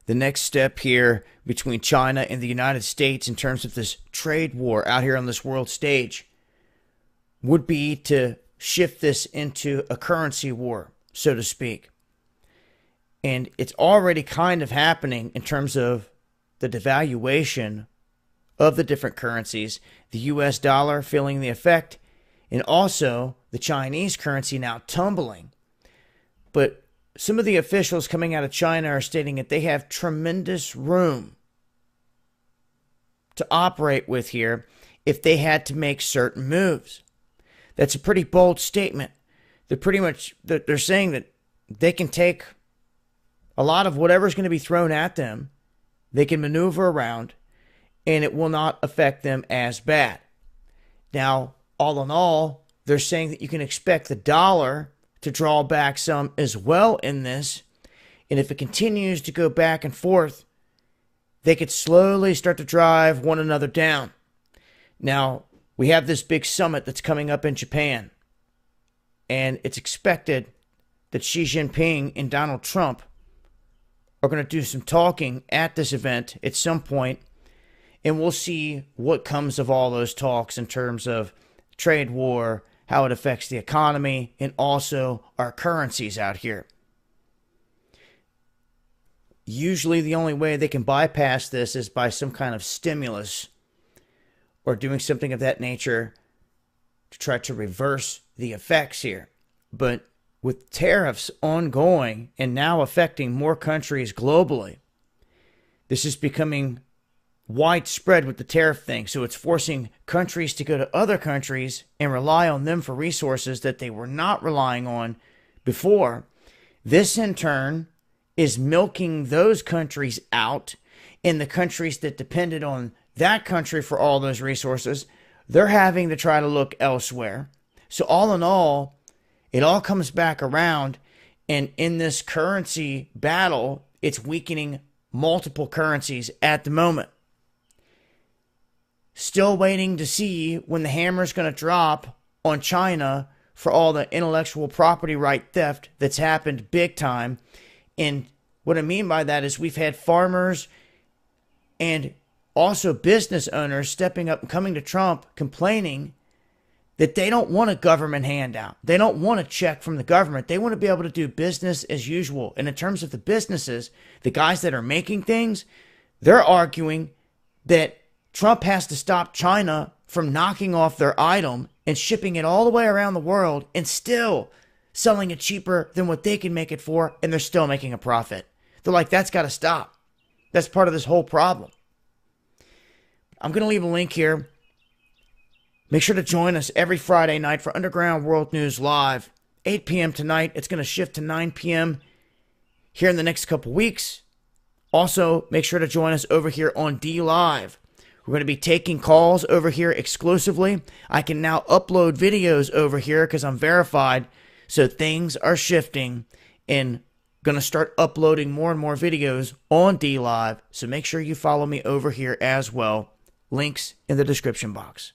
the next step here between China and the United States in terms of this trade war out here on this world stage would be to shift this into a currency war, so to speak. And it's already kind of happening in terms of the devaluation of the different currencies, the US dollar feeling the effect, and also the Chinese currency now tumbling. But some of the officials coming out of China are stating that they have tremendous room to operate with here if they had to make certain moves. That's a pretty bold statement. They're saying that they can take a lot of whatever's going to be thrown at them, they can maneuver around, and it will not affect them as bad. Now, all in all, they're saying that you can expect the dollar to draw back some as well in this. And if it continues to go back and forth, they could slowly start to drive one another down. Now, we have this big summit that's coming up in Japan. And it's expected that Xi Jinping and Donald Trump are going to do some talking at this event at some point. And we'll see what comes of all those talks in terms of trade war, how it affects the economy, and also our currencies out here. Usually the only way they can bypass this is by some kind of stimulus or doing something of that nature to try to reverse the effects here. But with tariffs ongoing and now affecting more countries globally, this is becoming widespread with the tariff thing. So it's forcing countries to go to other countries and rely on them for resources that they were not relying on before. This in turn is milking those countries out, and the countries that depended on that country for all those resources, they're having to try to look elsewhere. So all in all, it all comes back around, and in this currency battle, it's weakening multiple currencies at the moment. Still waiting to see when the hammer's going to drop on China for all the intellectual property right theft that's happened big time. And what I mean by that is we've had farmers and also business owners stepping up and coming to Trump complaining that they don't want a government handout. They don't want a check from the government. They want to be able to do business as usual. And in terms of the businesses, the guys that are making things, they're arguing that Trump has to stop China from knocking off their item and shipping it all the way around the world and still selling it cheaper than what they can make it for, and they're still making a profit. They're like, that's got to stop. That's part of this whole problem. I'm going to leave a link here. Make sure to join us every Friday night for Underground World News Live, 8 p.m. tonight. It's going to shift to 9 p.m. here in the next couple weeks. Also, make sure to join us over here on D Live. We're going to be taking calls over here exclusively. I can now upload videos over here because I'm verified. So things are shifting and going to start uploading more and more videos on D Live. So make sure you follow me over here as well. Links in the description box.